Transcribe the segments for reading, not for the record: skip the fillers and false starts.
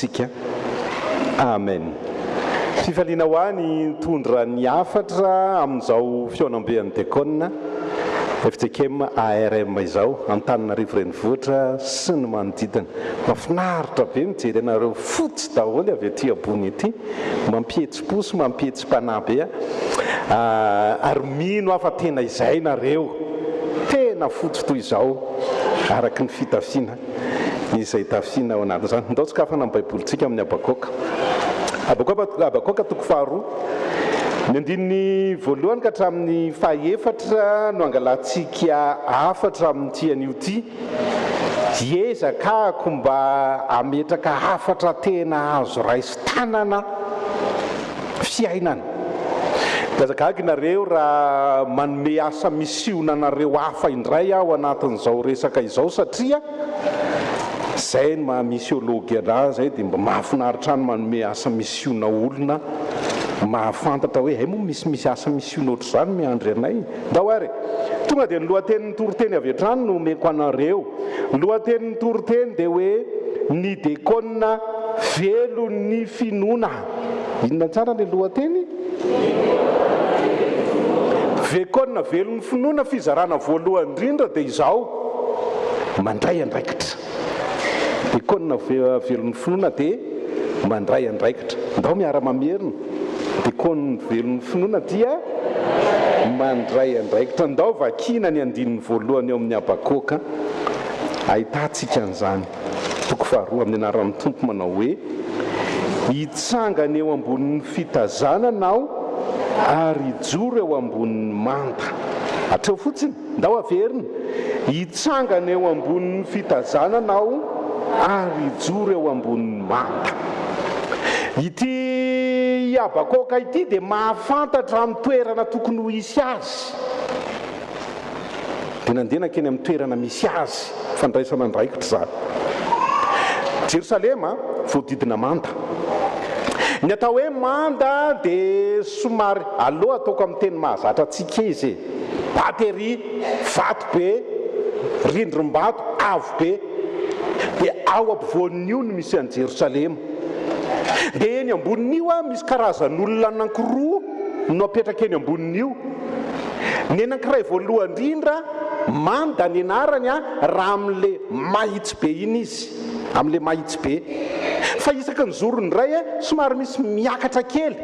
antsika. Amen. Fifaliana ho any tondra ny afatra amin'izao fionambean'ny diakona FTKM ARM izao Antananarivo renivohitra sy ny manodidina. Mahafinaritra be mijery anareo fotsy daholo avy aty ambony ety, mampihetsi-po sy mampihetsi-panahy be ary mino afa tena izay nareo, tena fotsy toy izao araky ny fitafiana izay tafiana ao anatin'izany. Ndao tsika afana amin'ny baibolitsika amin'ny Abakoka toko faharoa ny andininy voalohany ka hatramin'ny fahaefatra no angalantsika afatra amin'ity an'io ty. Ezakako mba ametraka afatra tena azo raisy tanana fiainana. Ezakako nareo raha manome asa misiona anareo hafa indray ao anatin'izao resaka izao, satria zay ny mahamisyology anazy zay dia mba mahafinaritra ny manome asa misiona olona mahafantatra hoe moa misy asa misiona ohatr' izany miandry anay. Ndao ary tonga dia ny lohatenin'ny toroteny avy hatrany no meko anareo. Lohatenin'ny toroteny dia hoe ny diakona velon'ny finoana. Inona tsara ny lohateny? Diakona velon'ny finoana. Fizarana voalohany indrindra dia izao: mandray andraikitra. Diakona velon'ny finoana dia mandray andraikitra. Ndao miara-mamerina. Diakona velon'ny finoana dia mandray andraikitra. Ndao vakina ny andininy voalohany eo amin'ny Abakoka, ahitantsika an'izany. Toko faharoa amin'ny anaran'ny Tompo manao hoe: hitsangana eo ambonin'ny fitazananao ary hijoro eo ambonin'ny manta. Hatreo fotsiny, ndao averina: hitsangana eo ambonin'ny fitazananao ary hijoro eo ambonin'ny manta. Ity Abakoka ity dia mahafantatra amin'ny toerana tokony ho isy azy. Dia nandena keny amin'ny toerana misy azy, fandraisana andraikitra zany. Jerosalema voadidina manda. Ny atao hoe manda dia somary aloha ataoko amin'ny teny mahazatra antsika izy: batery vato be, rindrim-bato avo be. Dia ao ampovoan'io no misy an'i Jerosalema. Dia eny ambonin'io misy karazan'olona anankiroa no apetraka eny ambonin'io. Ny anankiray voalohany indrindra manda ny anarany raha amin'le mahitsy be iny izy, amin'le mahitsy be. Fa isaky ny zorony iray somary misy miakatra kely,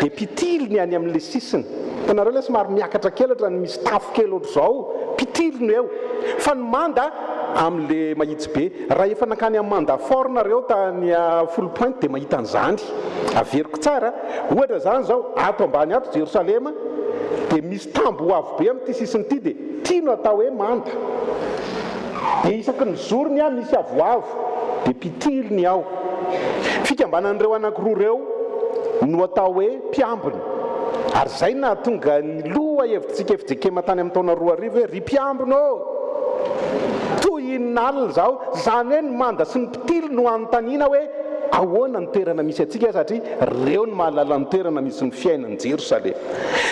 dia pitiliny any amin'le sisiny. Tanareo ilay somary miakatra kely ohatra ny misy tafo kely ohatr'izao, pitiliny eo. Fa ny manda amin'le mahitsy be. Raha efa nankany amin'ny manda fort nareo tany Full Point dia mahita an'izany. Averiko tsara, ohatra zany zao ato ambany ato Jerosalema dia misy tambo avo be amin'ity sisiny ity, dia tiano atao hoe manda. Dia isaky ny zorony misy avoavo, dia pitiliny ao. Fikambanan'ireo anankiroa reo no atao hoe mpiambiny. Ary zay na tonga ny loha hevitsika FJKM tany amin'ny taona 2000 hoe ry mpiambina toy inalina zao. Zany hoe ny manda sy ny mpitily no anontaniana hoe ahoana ny toerana misy atsika, satria reo ny mahalala ny toerana misy ny fiainan'ny Jerosalema.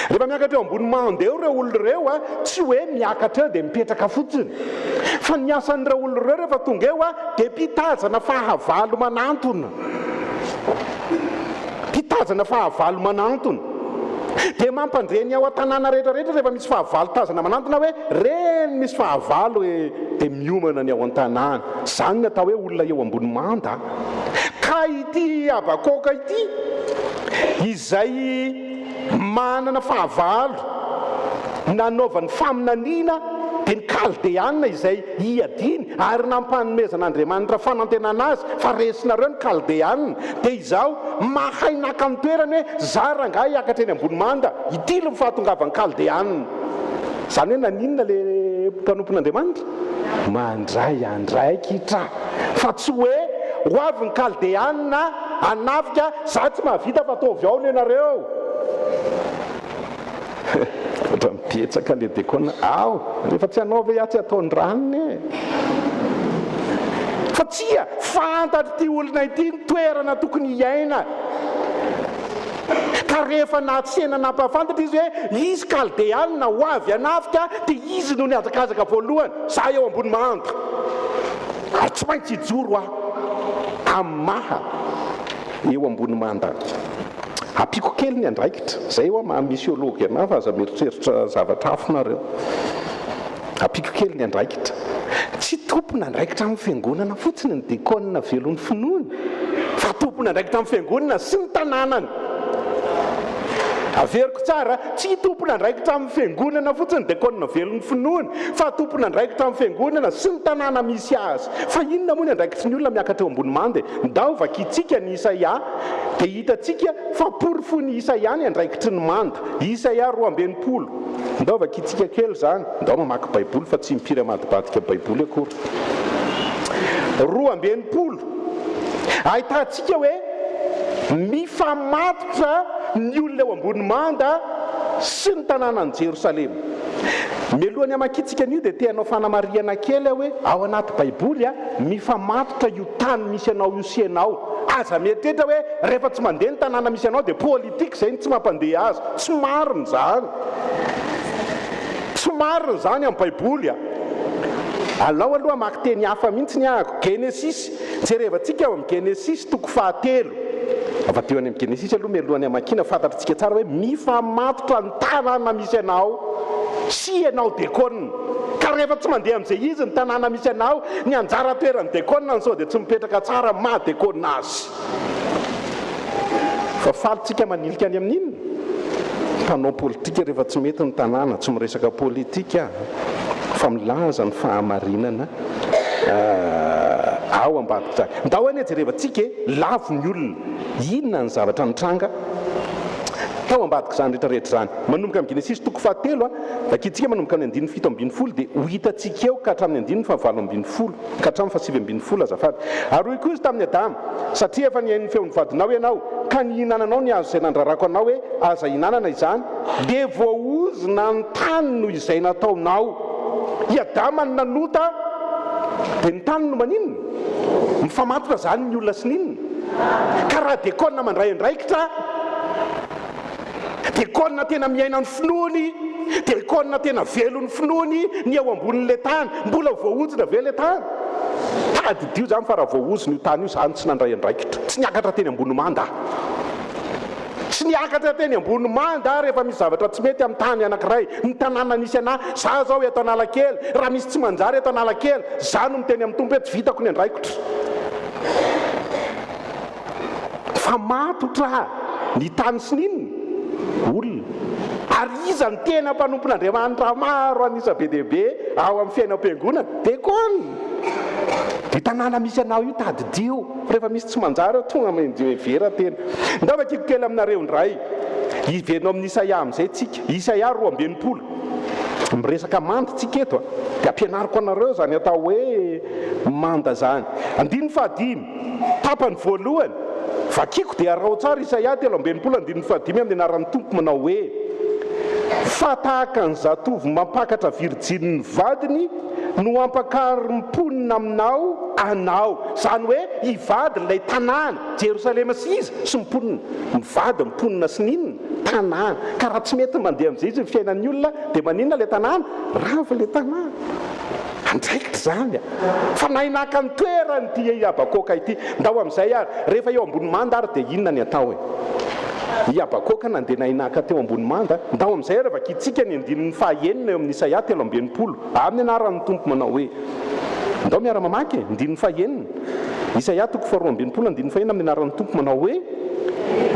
Rehefa miakatra eo ambony manda eo ireo olona ireo tsy hoe miakatra eo dia mipetraka fotsiny, fa ny asan'ireo olona ireo rehefa tonga eo dia mpitazana fahavalo manantona. Mpitazana fahavalo manantona. Dia mampandreny ao an-tanàna rehetrarehetra rehefa misy fahavalo tazana manantona hoe reny misy fahavalo dia miomana ny ao an-tanàna. Zany ny atao hoe olona eo ambony manda. Ka ity Abakoka ity izay manana fahavalo nanaovany faminaniana dia ny Kaldeana izay iadiny ary nampanomezan'Andriamanitra fanantenana azy fa resinareo ny Kaldeana. Dia izao mahay naka amin'ny toerany hoe zara nga hiakatra eny ambony manda, itily ny fahatongavan'ny Kaldeana. Zany hoe naninona le mpanompon'Andriamanitra? Mandray andraikitra. Fa tsy hoe ho avy ny Kaldeana anafika za tsy mahavita fa ataovy ao ny ianareo. Ohatra mipetsaka le diakona ao, rehefa tsy anaova tsy ataony ranony. Fa tsia fantatry ty olona ity ny toerana tokony hiaina. Ka rehefa natsena nampafantatra izy hoe izy Kaldeana ho avy anafika, dia izy no niazakazaka voalohany, za eo ambony manda. Ary tsy maintsy hijoro amaha eo ambony manda. Apiko kely ny andraikitra zay ho mahamisyology ana fa aza mieritreritra zavatra hafonareo. Apiko kely ny andraikitra tsy tompona andraikitra amin'ny fiangonana fotsiny ny dekona velon'ny finoany fa tompona andraikitra amin'ny fiangonana sy ny tanànany. Averiko tsara, tsy tompona andraikitra amin'ny fiangonana fotsiny dekona velon'ny finoany fa tompona andraikitra amin'ny fiangonana sy ny tanàna misy azy. Fa inona moa ny andraikitry ny olona miakatra eo ambony mande? Ndao vakitsika ny Isaia dia hitatsika fa porofo ny Isaia ny andraikitry ny manda. Isaia 2:20. Ndao vakitsika kely zany. Ndao mamaky baiboly fa tsy mimpiry amadibadika baiboly akory. 2:20 ahitantsika hoe mifamatotra ny olona eo ambony manda sy ny tanànan'i Jerosalema. Mialohany amakitsika an'io dia teanao fanamariana kely hoe ao anaty baiboly mifamatotra io tany misy anao io sy anao. Aza mietrehitra hoe rehefa tsy mandeha ny tanàna misy anao dia politika izay tsy mampandeha azy. Tsy marina zany. Tsy marina zany amin'ny baiboly. Alao aloha maka teny hafa mihitsy ny ahako. Genesis, jerevantsika eo amin'ny Genesis 3:7. Avateo any amin'ny Genesis aloha mialohany amakina fantatritsika tsara hoe mifamatotra ny tanàna misy anao sy anao dekona. Ka rehefa tsy mandeha amin'izay izy ny tanàna misy anao, ny anjara toerany dekona sao dia tsy mipetraka tsara madekona azy. Fa falitsika manilika any amin'inona? Mpanao politika rehefa tsy mety ny tanàna, tsy miresaka politika fa milaza ny fahamarinana ao ambadika zany. Ndao any jerevantsika lavo ny olona, inona ny zavatra nitranga tao ambadika zany rehetrarehetra zany. Manomboka amin'ny Genesis 3:7 vakitsika manomboka amin'ny 7:20 dia ho hitatsika eo ka hatramin'ny 9:20 ka hatramin'ny 7:20 azafady. Ary hoy kosa tamin'ny Adama, satria efa nihaino ny feon'ny vadinao ianao ka nihinananao ny hazo izay nandrarako anao hoe aza hinanana izany, dia voaozona ny tany noho izay nataonao. I Adama ny nanota dia ny tany no maninona? Mifamatotra zany ny olona sy ninona? Ka raha dekona mandray andraikitra, dekona tena miaina ny finoany, dekona tena velon'ny finoany ny eo ambonin'le tany, mbola voaozona ve le tany? Tadidio zany fa raha voaozona io tany io zany tsy nandray andraikitra, tsy niakatra teny ambony manda. Tsy niakatra teny ambony manda rehefa misy zavatra tsy mety amin'ny tany anankiray. Ny tanàna nisy ana, za zao eto Analakely, raha misy tsy manjary eto Analakely, za no miteny amin'ny tompo hoe tsy vitako ny andraikitra. Fa matotra ny tany sy ninona? Olona. Ary iza ny tena mpanompon'Andriamanitra maro anisa be dehibe ao amin'ny fiainam-piangonana? Dekona. Dia tanàna misy anao io tadidio, rehefa misy tsy manjary tonga mendio vera tena. Ndao vakiko kely aminareo indray hivenao amin'ny Isaia amin'izay tsika. Isaia 2:20 miresaka manda tsika eto dia ampianariko anareo zany atao hoe manda zany. 5:5 tapany voalohany vakiko dia arao tsara Isaia 3:20 5 amin'ny anaran'ny tompo manao hoe fa tahaka ny zatovy mampakatra virjiny ny vadiny no ampakarim-ponina aminao anao. Zany hoe hivady ilay tanàna Jerosalema sy izy sy mimponina, mivady mimponina sy ninona? Tanàna. Ka raha tsy mety mandeha amin'izay izy ny fiainan'ny olona dia maninona le tanàna? Rava le tanàna. Andraikitra zany. Fa nahinaka ny toerany ty Abakoka ity. Ndao amin'izay ary rehefa eo ambony manda ary dia inona ny atao hoe? I Abakoka nandeha nahinaka teo ambony manda. Ndao amin'izay rehefa kitsika ny 9:9 eo amin'ny Isaia 3:20 amin'ny anaran'ny tompo manao hoe, ndao miara mamaky 9:9 Isaia 2:20 9:9 amin'ny anaran'ny tompo manao hoe,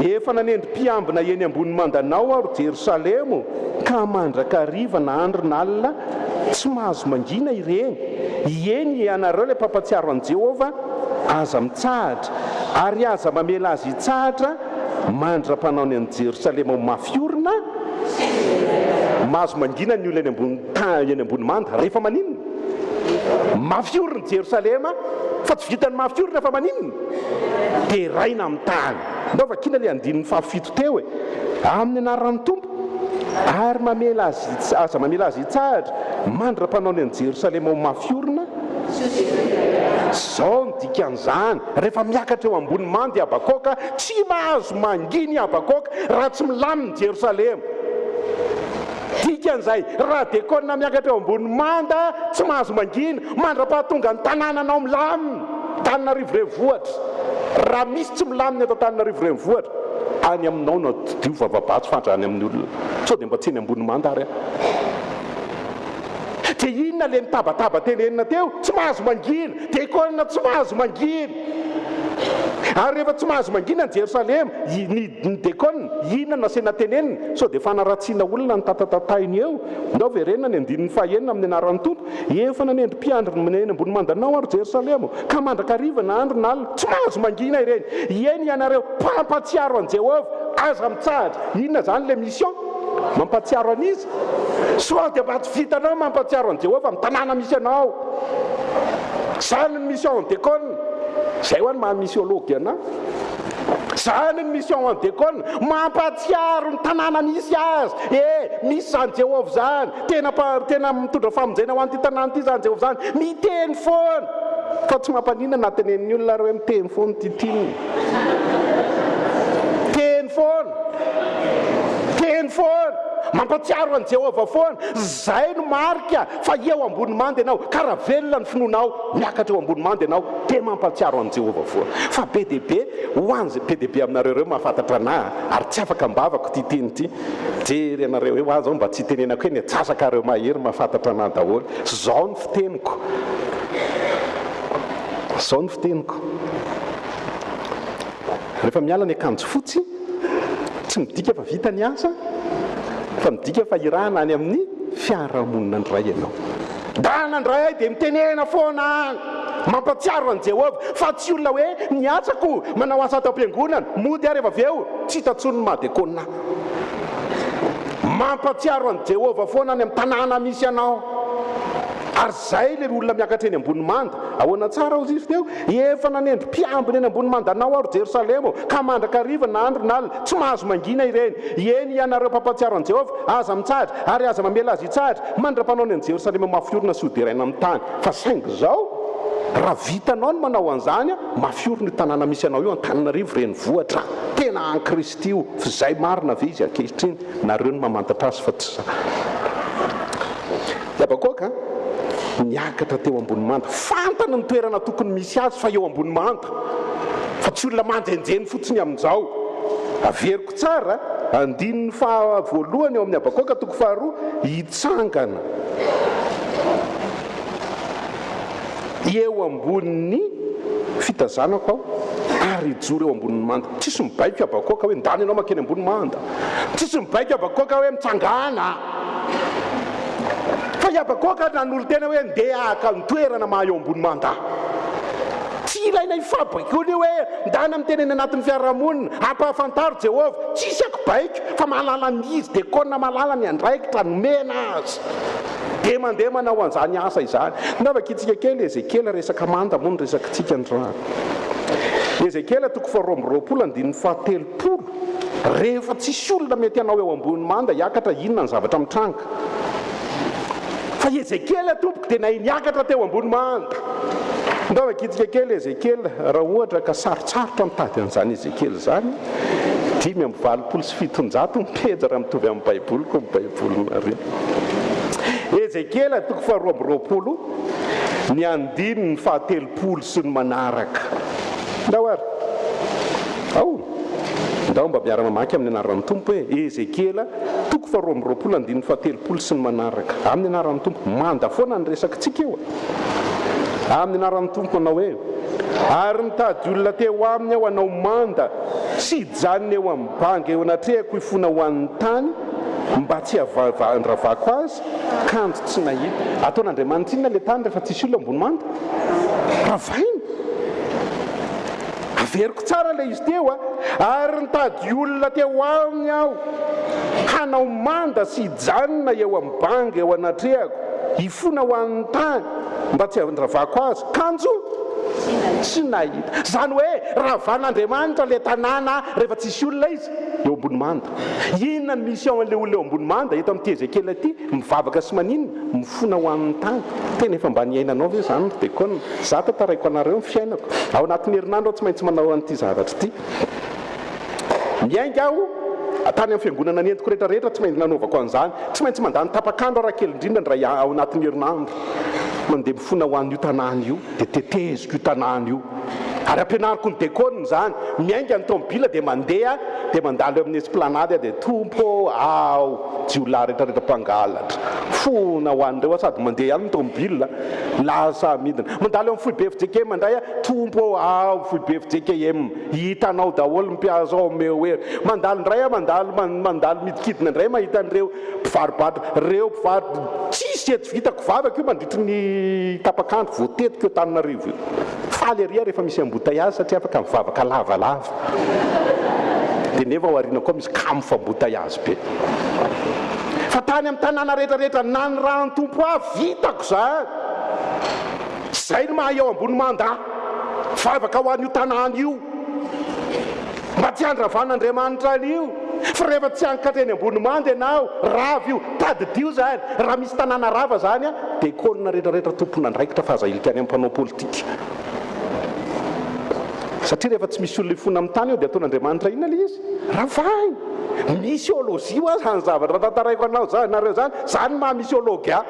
efa nanendry mpiambina eny ambony mandanao aro Jerosalemo ka mandraka hariva na andro na alina tsy mahazo mangina ireny. Eny ianareo ilay mpampatsiaro an' Jehovah aza mitsahatra ary aza mamela azy hitsahatra mandra-panaony an'i Jerosalema ho mafiorina. Mahazo mangina ny olona eny ambony manda rehefa maninona? Mafiorina Jerosalema, fa tsy vitany mafiorina fa maninona? Dia raina amin'ny tany. Ndao vakina ilay 5:7 teo amin'ny anaran'ny tompo ary aza mamela azy hitsahatra mandra-panaony an'i Jerosalema ho mafiorina. Zao ny dikan'izany rehefa miakatra eo ambony manda i Abakoka, tsy mahazo mangina i Abakoka raha tsy milaminy Jerosalema. Dikan'izay raha dekona miakatra eo ambony manda tsy mahazo mangina mandra-pahatonga ny tanànanao milaminy. Tananarivo renivohitra raha misy tsy milaminy ato Antananarivo renivohitra any aminao no dio vavabatsy fatra any amin'ny olona sao dia mba tsy eny ambony manda ary dia inona le nitabataba tenenina teo tsy mahazo mangina dia ikoana tsy mahazo mangina ary rehefa tsy mahazo mangina ny Jerosalema ny dekona inona nasena tenenina sao dia fanaratsiana olona ny tatatatainy eo ndao verenina ny andininy fahaenina amin'ny anaran'ny tompo efa nanendry mpiandriny meneny ambony mandanao ary Jerosalema ka mandrakariva na andro na alina tsy mahazo mangina ireny eny ianareo mpampatsiaro an Jehovah aza mitsahatra inona zany le mission mampatsiaro an'izy sao dia mba tsy vitanao mampatsiaro an Jehovah amin'ny tanàna misy anao zany ny mission ny dekona zay ho any mahamissiology ana zany ny mission en dekona mampatsiaro ny tanàna misy azy misy zany Jehovah zany tena mitondra famonjena ho an'ity tanàna ity zany Jehovah zany miteny foana fa tsy mampanina na teneniny olona hoe miteny foana titininy teny foana mampatsiaro an Jehovah foana zay no marika fa eo ambony manda ianao karaha velona ny finoanao miakatra eo ambony manda ianao dia mampatsiaro an Jehovah foana fa be dia be ho an'izay be dia be aminareo reo mahafantatra anahy ary tsy afaka mbavako ty teny ity jery anareo hoe hoazy ao mba tsy tenenako hoe ny atsasakareo mahery mahafantatra anahy daholo zao ny fiteniko rehefa miala ny akanjo fotsy tsy midika fa vita ny asa fa midika fa irahana any amin'ny fiarahamonina ndray ianao dana ndray dia mitenena foana mampatsiaro an Jehovah fa tsy olona hoe niatsako manao asa ato am-piangonana mody ary efa avy eo tsy hitatsony madekona mampatsiaro an Jehovah foana any amin'ny tanàna misy anao ary zay le olona miakatra eny ambony manda ahoana tsara ozy izy teo efa nanendry mpiambiny eny ambony mandanao ary Jerosalema ka mandrakariva na andro na alina tsy mahazo mangina ireny eny ianareo mpampatsiaro an Jehovah aza mitsahatra ary aza mamela azy hitsahatra mandra-panao ny Jerosalema mafiorina sy hoderaina amin'ny tany fa saingy zao raha vitanao ny manao an'izany mafiorina io tanàna misy anao io Antananarivo renivohitra tena an Kristy io fa zay marina ve izy ankehitriny nareo ny mamantatra azy fa tsy abakoka niakatra teo ambony manda fantana ny toerana tokony misy azy fa eo ambony manda fa tsy olona manjenjeny fotsiny amin'izao averiko tsara andininy voalohany eo amin'ny abakoka toko faharoa hitsangana eo amboniny fitazanako ao ary hijoro eo amboniny manda tsisy mibaiko abakoka hoe ndany ianao makeny ambony manda tsisy mibaiko abakoka hoe mitsangana fa iabakoka nanolo tena hoe ndeha aka nitoerana maha eo ambony manda tsy ilaina ifabaikony hoe ndana amiteneny anatin'ny fiarahamonina ampahafantaro Jehovah tsisy akibaiko fa mahalala n'izy dia kona mahalala ny andraikitra nomena azy dia mandeha manao an'izany asa izany navakitsika kely Ezekiela resaka manda moa ny resaka tsika androany Ezekiela toko faharoa amby roapolo andininy fahatelopolo rehefa tsisy olona mety anao eo ambony manda hiakatra inona ny zavatra mitranga fa Ezekiela tompoko dia nahay niakatra teo ambony manda ndavakitsika kely Ezekiela raha ohatra ka sarotsarotra mitady an'izany Ezekiela zany 5:700 mipejy raha mitovy amin'ny baiboloko ny baibolonareo Ezekiela toko faharoa amby roapolo ny andininy ny fahatelopolo sy ny manaraka ndao ary ndao mba miara mamaky amin'ny anaran'ny tompo hoe Ezekiela toko faharoa amby roapolo andininy fahatelopolo sy ny manaraka amin'ny anaran'ny tompo manda foana ny resakitsika eo amin'ny anaran'ny tompo anao hoe ary nitady olona teo aminy aho anao manda sy hijanona eo amin'ny banga eo anatrehako ifona ho an'ny tany mba tsy andravako azy kanjo tsy nahita ataon'Andriamanitra inona le tany rehefa tsisy olona ambony manda ravainy averiko tsara le izy teo ary nitady olona teo aminy aho hanao manda sy hijanona eo amin'ny banga eo anatrehako ifona ho an'ny tany mba tsy andravako azy kanjo tsy nahita zany hoe ravan'Andriamanitra le tanàna rehefa tsisy olona izy eo ambony manda inona ny mission an'le olona eo ambony manda eto amin'ity Ezekiela ity mivavaka sy maninona mifona ho amin'ny tany tena efa mba niainanao ve zany dia koa za tataraiko anareo ny fiainako ao anatin'ny herinandro tsy maintsy manao an'ity zavatra ity miainga aho tany amin'ny fiangonana ny entiko rehetrarehetra tsy maintsy nanaovako an'izany tsy maintsy mandany tapakandro raha kely indrindra ndray ao anatin'ny herinandro mandeha mifona ho an'io tanàna io dia teteziko io tanàna io ary ampianariko ny dekôniny zany miainga ny tomobila dia mandeha dia mandalo amin'ny esplanady dia tompo ao jiolahy rehetrarehetra mpangalatra fona ho an'ireo sady mandeha ihany ny tomobila lasa midina mandalo amin'ny foibe FJKM mandray tompo ao foibe FJKM hitanao daholo mpiasa ao meo hoe mandalo ndray mandalo midikidina indray mahita an'ireo mpivarobatra reo mpivarotra tsisy ety vitako vavaka io mandritry ny tapakandro voatetiko eo Tananarivo io faly aria rehefa misy embouteillage satria afaka mivavaka lavalava dia nefa ao ariana koa misy kamfa embouteillage be fa tany amin'ny tanàna rehetrarehetra na ny rano tompo vitako zany zay no mahay ao ambony manda vavaka ho an'io tanàna io mba tsy andravan'Andriamanitra an'io fa rehefa tsy ankatreny ambony manda ianao rava io tadidio zany raha misy tanàna rava zany a dia ekôlina rehetrarehetra tompona andraikitra fa aza ilika any amin'ny mpanao politika satria rehefa tsy misy olona ifona amin'ny tany eo dia ataon'Andriamanitra ina le izy ravahiny misiôlôzia ho azy zany zavatra tantaraiko anao zany nareo zany mahamisôlôgia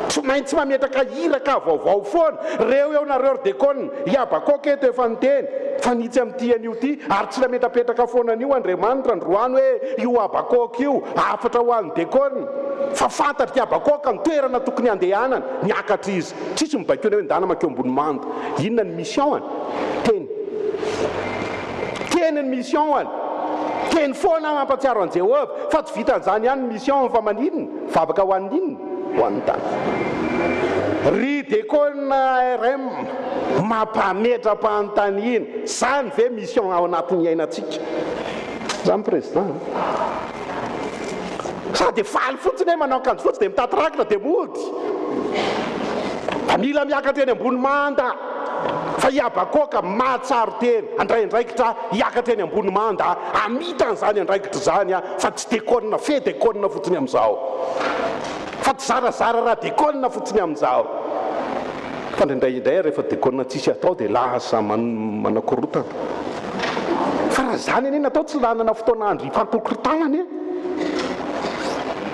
tsy maintsy mametraka hiraka vaovao foana reo eo nareo dekônina iabakôka eto efa niteny fa nitsy amin'ity an'io ty ary tsy nametrapetraka foana an'io Andriamanitra androany hoe io abakôka io afatra ho an'ny dekônina fa fantatry abakôka ny toerana tokony andehanana niakatra izy tsisy mibaikona hoe ndana makeo ambony manda inona ny mission teny ny mission teny foana mampatsiaro an Jehova fa tsy vitan'izany ihany ny mission fa maninona vavaka ho an'inona ho an'ny tany ry dekônina RM mampametra-panontaniana zany ve mission ao anatin'ny iainantsika zany président sady faly fotsiny hoe manao akanjo fotsy dia mitatraka dia mody fa mila miakatra eny ambony manda fa iabakôka mahatsaro teny andraindraikitra hiakatra eny ambony manda amitan'izany andraikitra zany fa tsy dekônina fe dekônina fotsiny amin'izao fa tsy zarazara raha dekônina fotsiny amin'izao fa ndraindray rehefa dekônina tsisy atao dia lasa manakorotana fa raha zany anie natao tsy lanana fotoana andro ifampikorotanana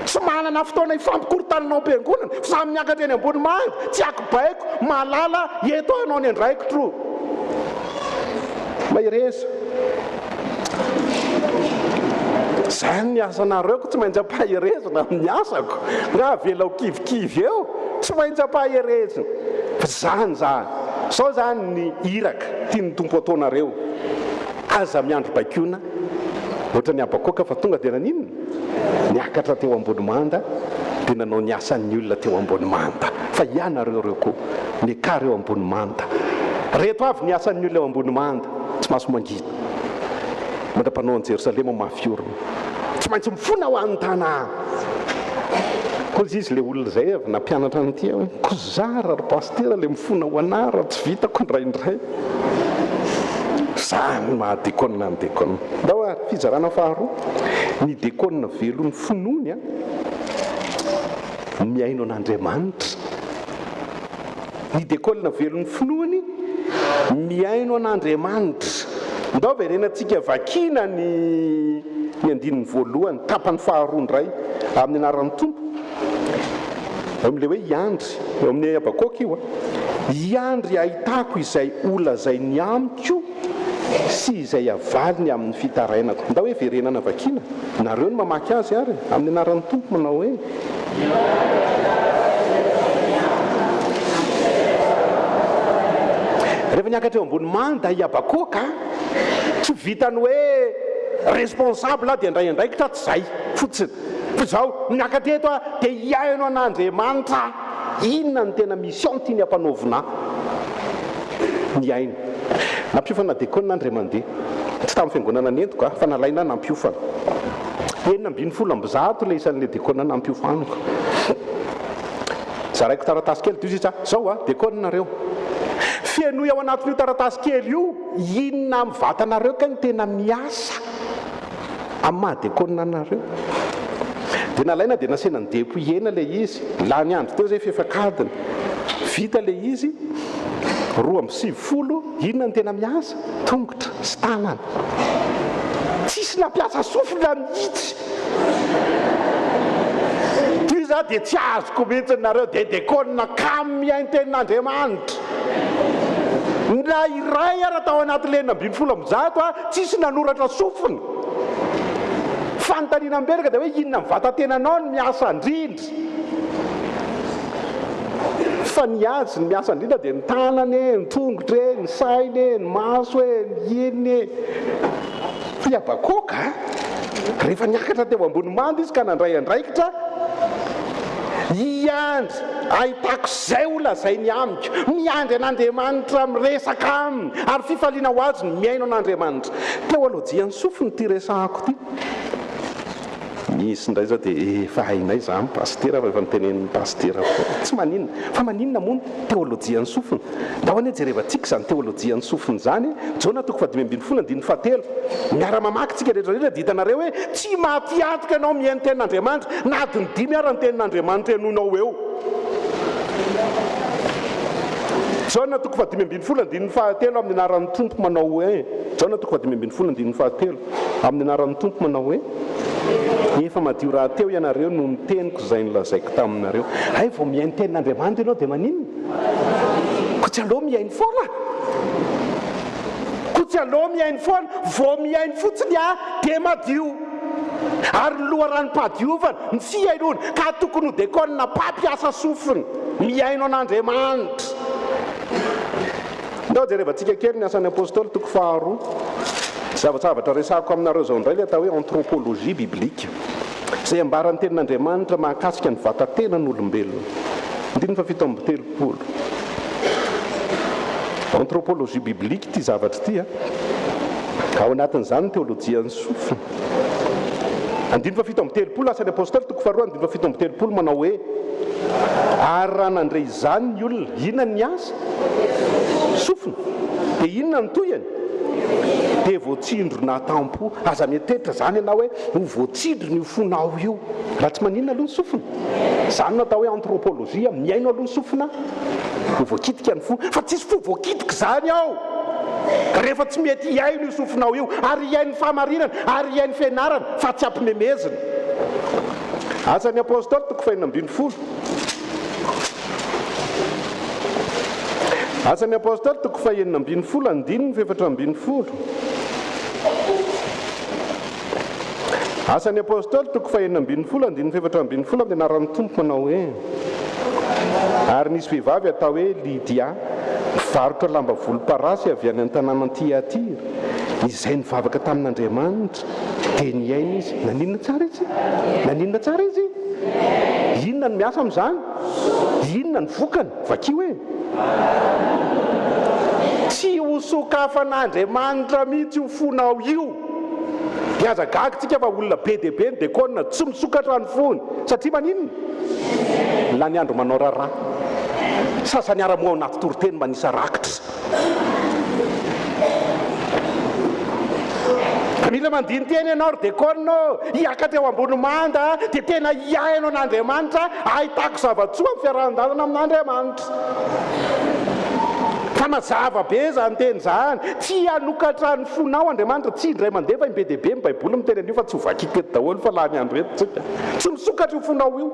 tsy manana fotoana ifampikorotananao am-piangonana fa samy miakatra eny ambony manda tsy akibaiko malala eto anao ny andraikitro maireza zany ny asanareo tsy maintsy ampaherezina amin'ny asako raha velao kivikivy eo tsy maintsy ampaherezina fa zany sao zany ny iraka tia ny tompo ataonareo aza miandro bakiona ohatra ny abakôka fa tonga dia naninona niakatra teo ambony manda dia nanao ny asan'ny olona teo ambony manda fa ianareo reo koa niakareo ambony manda reto avy ny asan'ny olona eo ambony manda tsy mahaso mangina mandra-panao an Jerosalema mafiorina tsy maintsy mifona ho an'ny tanàna koa izy le olona zay avy nampianatra an'ity hoe kozara ry pastera le mifona ho anara tsy vitako indraindray zany mahadekônina ny dekônina ndao ary fizarana faharoa ny dekônina velon'ny finoany miaino an'Andriamanitra ny dekônina velon'ny finoany miaino an'Andriamanitra ndao verenantsika vakina ny andininy voalohany tapany faharoa ndray amin'ny anaran'ny tompo amin'le hoe iandry eo amin'ny abakôka io iandry ahitako izay olona zay ny amiko sy izay avaliny amin'ny fitarainako ndao hoe verenana vakina nareo ny mamaky azy ary amin'ny anaran'ny tompo manao hoe rehefa niakatra eo ambony manda iabakôka tsy vitany hoe responsable dia indraindraikitra tsy zay fotsiny fa zao niakatra eto dia iaino an'Andriamanitra inona ny tena mission tiany ampanaovina ny aino nampiofana dekônina andray mandeha tsy tamin'ny fiangonana nentiko fa nalaina nampiofana 970 le isan'le dekônina nampiofanako zaraiko taratasy kely dy izy zao dekôninareo fianoy ao anatin'io taratasy kely io inona mivatanareo ka ny tena miasa amin'ny mahadekônina anareo dia nalaina dia nasena ny depoiena le izy la ny andro teo zay fiefakadiny vita le izy 270 inona ny tena miasa tongotra sy tanana tsisy nampiasa sofina mihitsy ty za dia tsy azoko mihitsy nareo dia dekônina kamy miaino tenin'Andriamanitra na iray ara tao anaty lenina ambin'ny folo amby zato tsisy nanoratra sofiny fanontaniana mberaka dia hoe inona mivatatenanao no miasa indrindra fa ny azy ny miasa indrindra dia ny tanany ny tongotra ny sainy ny maso ny iny fiabakoka rehefa niakatra teo ambony manda izy ka nandray andraikitra iandry ahitako zay olona zay ny amiko miandry an'Andriamanitra miresaka aminy ary fifaliana ho azy ny miaino an'Andriamanitra teolojian'ny sofiny ty resahako ty misy ndray zao dia efa hainay za mipastera rehefa nitenen'ny pastera tsy maninona fa maninona moa teolojian'ny sofiny da hoany jerevantsika zany teolojian'ny sofiny zany jona toko 5:17 miara-mamaky tsika rehetrarehetra dia hitanareo hoe tsy mahafiatoka ianao mihaino tenin'Andriamanitra na adiny 5 ara ny tenin'Andriamanitra ianonao eo jona toko 5:17 amin'ny anaran'ny tompo manao hoe jona toko 5:17 amin'ny anaran'ny tompo manao hoe efa madio raha teo ianareo no niteniko zay nylazaiko taminareo ay vao mihaino tenin'Andriamanitra ianao dia maninona ko tsy aloha mihaino foana ko tsy aloha mihaino foana vao mihaino fotsiny dia madio ary ny loharanom-pahadiovana ny fihainona ka tokony ho dekonina mpampiasa sofiny mihaino an'Andriamanitra ndao jerevantsika kely ny asan'ny apôstôly toko 2 zava-tsavatra resako aminareo zao indray le atao hoe anthropologie biblique zay ambaran'ny tenin'Andriamanitra mahakasika ny vatantenan'olombelona 17 anthropologie biblique ty zavatra ty ao anatin'izany ny teolojian'ny sofiny 17 asan'ny apôstôly toko 2 17 manao hoe ary raha nandray izany ny olona inona ny asa sofiny dia inona ny toyany dia voatsindro natampo aza mietetra zany ianao hoe ho voatsindro ny fonao io raha tsy maninona aloha ny sofina zany natao hoe anthropologie miaino aloha ny sofina ho voakitika ny fo fa tsisy fo voakitika zany ao rehefa tsy mety iaino io sofinao io ary iain'ny famarinana ary iain'ny fianarana fa tsy ampimemezina asan'ny apôstôly toko 5:10 asan'ny apôstôly toko 5:10 andininy 7:10 asan'ny apôstôly toko 5:10 andininy 7:10 amin'ny anaran'ny tompo manao hoe ary nisy vehivavy atao hoe Lydia mivarotra lamba volomparasy avy any an-tanàna Tiatira izay nivavaka tamin'Andriamanitra dia niaina izy naninona tsara izy naninona tsara izy inona ny miasa amin'izany inona ny vokany vakio hoe tsy ho sokafan'Andriamanitra mihitsy ho fonao io miazagagytsika fa olona be dia be ny dekonina tsy misokatra ny fony satria maninona la ny andro manao raraha sasany ara-moa anaty toroteny manisa rakitra mila mandiny teny ianao ry dekonina hiakatra eo ambony manda dia tena hiaino an'Andriamanitra ahitako zavatsoa amin'ny fiarahan-dalana amin'Andriamanitra fa mazava be zany teny zany tsy hanokatra ny fonao Andriamanitra tsy indray mandeha fa be dia be ny baiboly miteny an'io fa tsy ho vakiky eto daholo fa laha ny andro eto tsika tsy misokatra io fonao io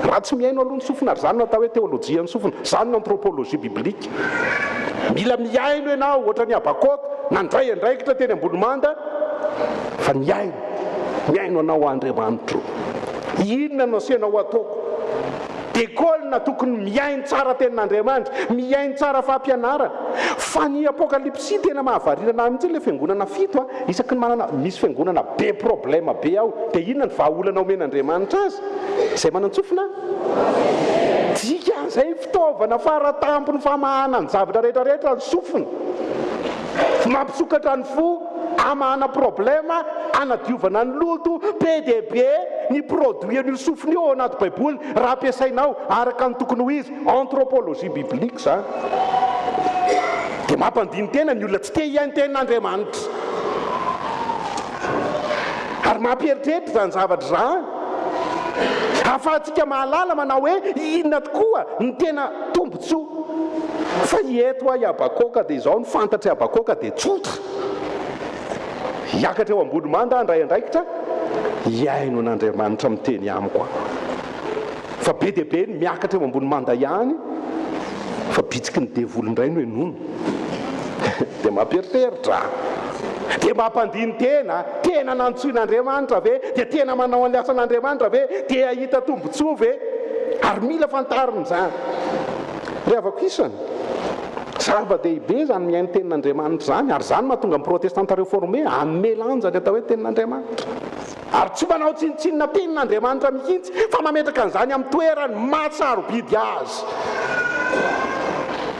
raha tsy miaino aloha ny sofina ary zany natao hoe teolojia ny sofina zany ny anthropologie biblique mila miaino ianao ohatra ny abakoka nandray andraikitra teny ambony manda fa miaino anao Andriamanitra inona no asianao ataoko dekolina tokony miaino tsara tenin'Andriamanitra miaino tsara fampianarana fa ny apokalipsy tena mahavarirana mihitsy le fiangonana 7 isaky ny manana misy fiangonana be problema be ao dia inona ny vahaolana omen'Andriamanitra azy izay manantsofina dika zay fitaovana faratampony famahana ny zavatra rehetrarehetra ny sofina mampisokatra ny fo amahana problema anadiovana ny loto be dia be ny produit an'io sofina io ao anaty baiboly raha ampiasainao araka ny tokony ho izy anthropologie biblique zany dia mampandiny tena ny olona tsy te hiaino tenin'Andriamanitra ary mampieritreritra zany zavatra zany ahafahantsika mahalala manao hoe inona tokoa ny tena tombotsoa fa eto a Abakoka dia izao ny fantatra Abakoka dia tsotra hiakatra eo ambony manda andray andraikitra hiaino an'Andriamanitra miteny amiko fa be dia be ny miakatra eo ambony manda ihany fa bitsiky ny devolo indray no enono dia mamperitreritra, dia mampandiny tena nantsoin'Andriamanitra ve, dia tena manao an'le asan'Andriamanitra ve, dia ahita tombontsoa ve, ary mila fantarina zany. Ry havako isany, zava-dehibe zany mihaino tenin'Andriamanitra zany, ary zany mahatonga amin'ny protestanta réformé hanome lanja ny atao hoe tenin'Andriamanitra, ary tsy manao tsinitsinina tenin'Andriamanitra mihitsy fa mametraka an'izany amin'ny toerany mahasarobidy azy.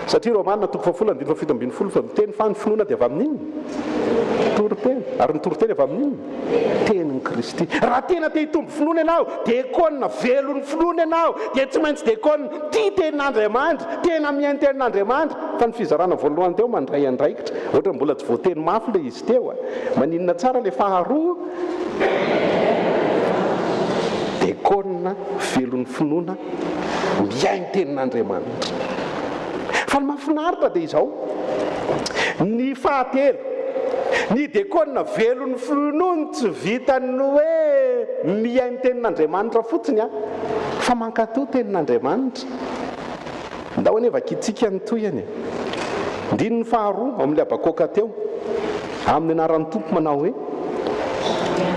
Satria Romanina 7:7 fa miteny fa ny finoana dia avy amin'inona? Toriteny. Ary ny toriteny avy amin'inona? Tenin'ny Kristy. Raha tena te hitombo finoana ianao, dia ekona velon'ny finoana ianao, dia tsy maintsy dia ekona tia tenin'Andriamanitra, tena mihaino tenin'Andriamanitra. Fa ny fizarana voalohany teo mandray andraikitra, ohatra mbola tsy voateny mafy ilay izy teo, maninona tsara ilay faharoa, dia ekona velon'ny finoana, mihaino tenin'Andriamanitra. Fa ny mahafinaritra dia izao, ny fahatelo, ny dekona velon'ny finoana tsy vitany hoe mihaino tenin'Andriamanitra fotsiny fa mankatoa tenin'Andriamanitra. Ndao anefa kitsika ny toyany. Ndiny ny faharoa amin'ilay Habakoka teo, amin'ny anaran'ny Tompo manao hoe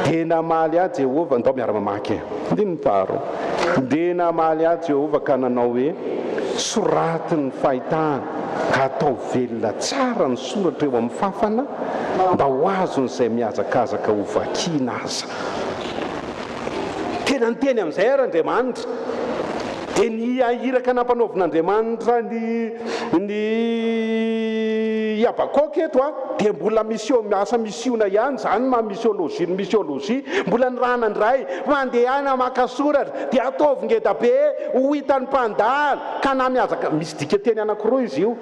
dia namaly ahy Jehova, ndao miara-mamaky. Ndiny ny faharoa, dia namaly ahy Jehova ka nanao hoe soratin'ny fahitana ka atao velona tsara ny soratra eo amin'ny fafana mba ho azon'izay mihazakazaka ho vakiana aza. Tena ny teny amin'izay ary Andriamanitra, dia ny ahiraka nampanaovin'Andriamanitra ny Habakoka eto dia mbola asa misiona ihany, zany misiolojia, mbola ny ranandray mandehana maka soratra dia ataovy ngeda be ho hitan'ny mpandala ka na mihazaka. Misy dika teny anankiroa izy io,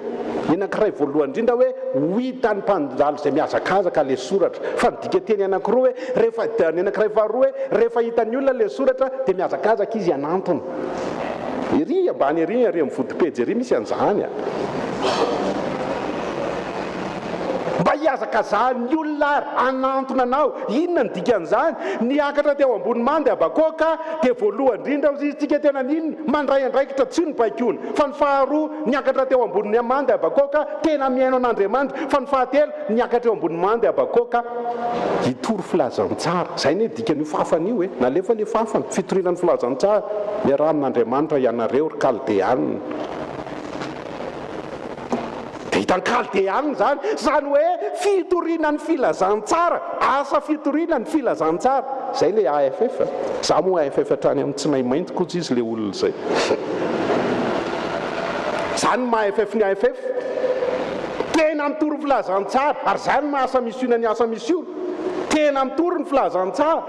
ny anankiray voalohany indrindra hoe ho hitan'ny mpandala izay mihazakazaka le soratra, fa ny dika teny anankiroa hoe ny anankiray faharoa hoe rehefa hitan'ny olona le soratra dia mihazakazaka izy anantony. Ery ambany ery amin'ny vodipejy ery misy an'izany mba hiazaka zany ny olona ary anantona anao. Inona ny dikan'izany? Niakatra teo ambony manda Habakoka dia voalohany indrindra izitsika tena ninona mandray andraikitra tsy ny baikona, fa ny faharoa niakatra teo ambony manda Habakoka tena mihaino an'Andriamanitra, fa ny fahatelo niakatra teo ambony manda Habakoka hitory filazantsara. Zay ne dikan'io fafana io nalefa le fafana fitorinan'ny filazantsara miaramin'Andriamanitra ianareo ry Kaldeanina. Hitan'ny Kaldeanina zany hoe fitorinan'ny filazantsara, asa fitorinan'ny filazantsara. Zay le AFF. Za moa AFF hatrany amin'ny tsy mainty koa izy le olona zay. Zany maha-AFF ny AFF tena mitory filazantsara, ary zany mahasa misiona ny asa misiona, tena mitory ny filazantsara.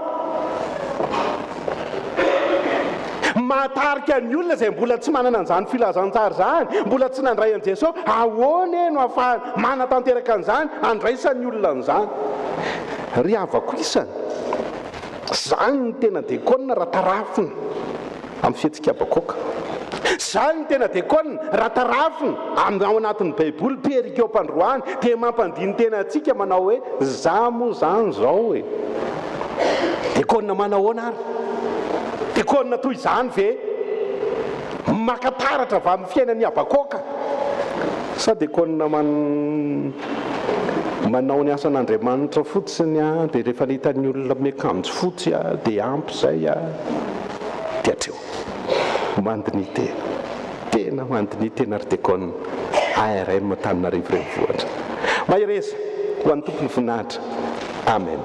Mahatarika ny olona izay mbola tsy manana an'izany filazantsara zany, mbola tsy nandray an' Jesosy, ahoana no ahafahana manatanteraka an'izany, andraisan'ny olona an'izany. Ry havako isany, zany ny tena dekona raha tarafina amin'ny fihetsika Habakoka. Zany ny tena dekona raha tarafina ao anatin'ny Baiboly perika eo am-pandroany, dia mampandiny tena antsika manao hoe za moa zany zao hoe dekona manao ahoana ary? Dekona toy izany ve makataratra avy amin'ny fiainan'ny Habakoka? Sa dekona manao ny asan'Andriamanitra fotsiny dia rehefa hitan'ny olona miakanjo fotsy dia ampy zay dia atreo mandiny tena mandiny tena ry dekona ARM Antananarivo renivohitra. Mahiresa ho an'ny tompony voninahitra. Amen.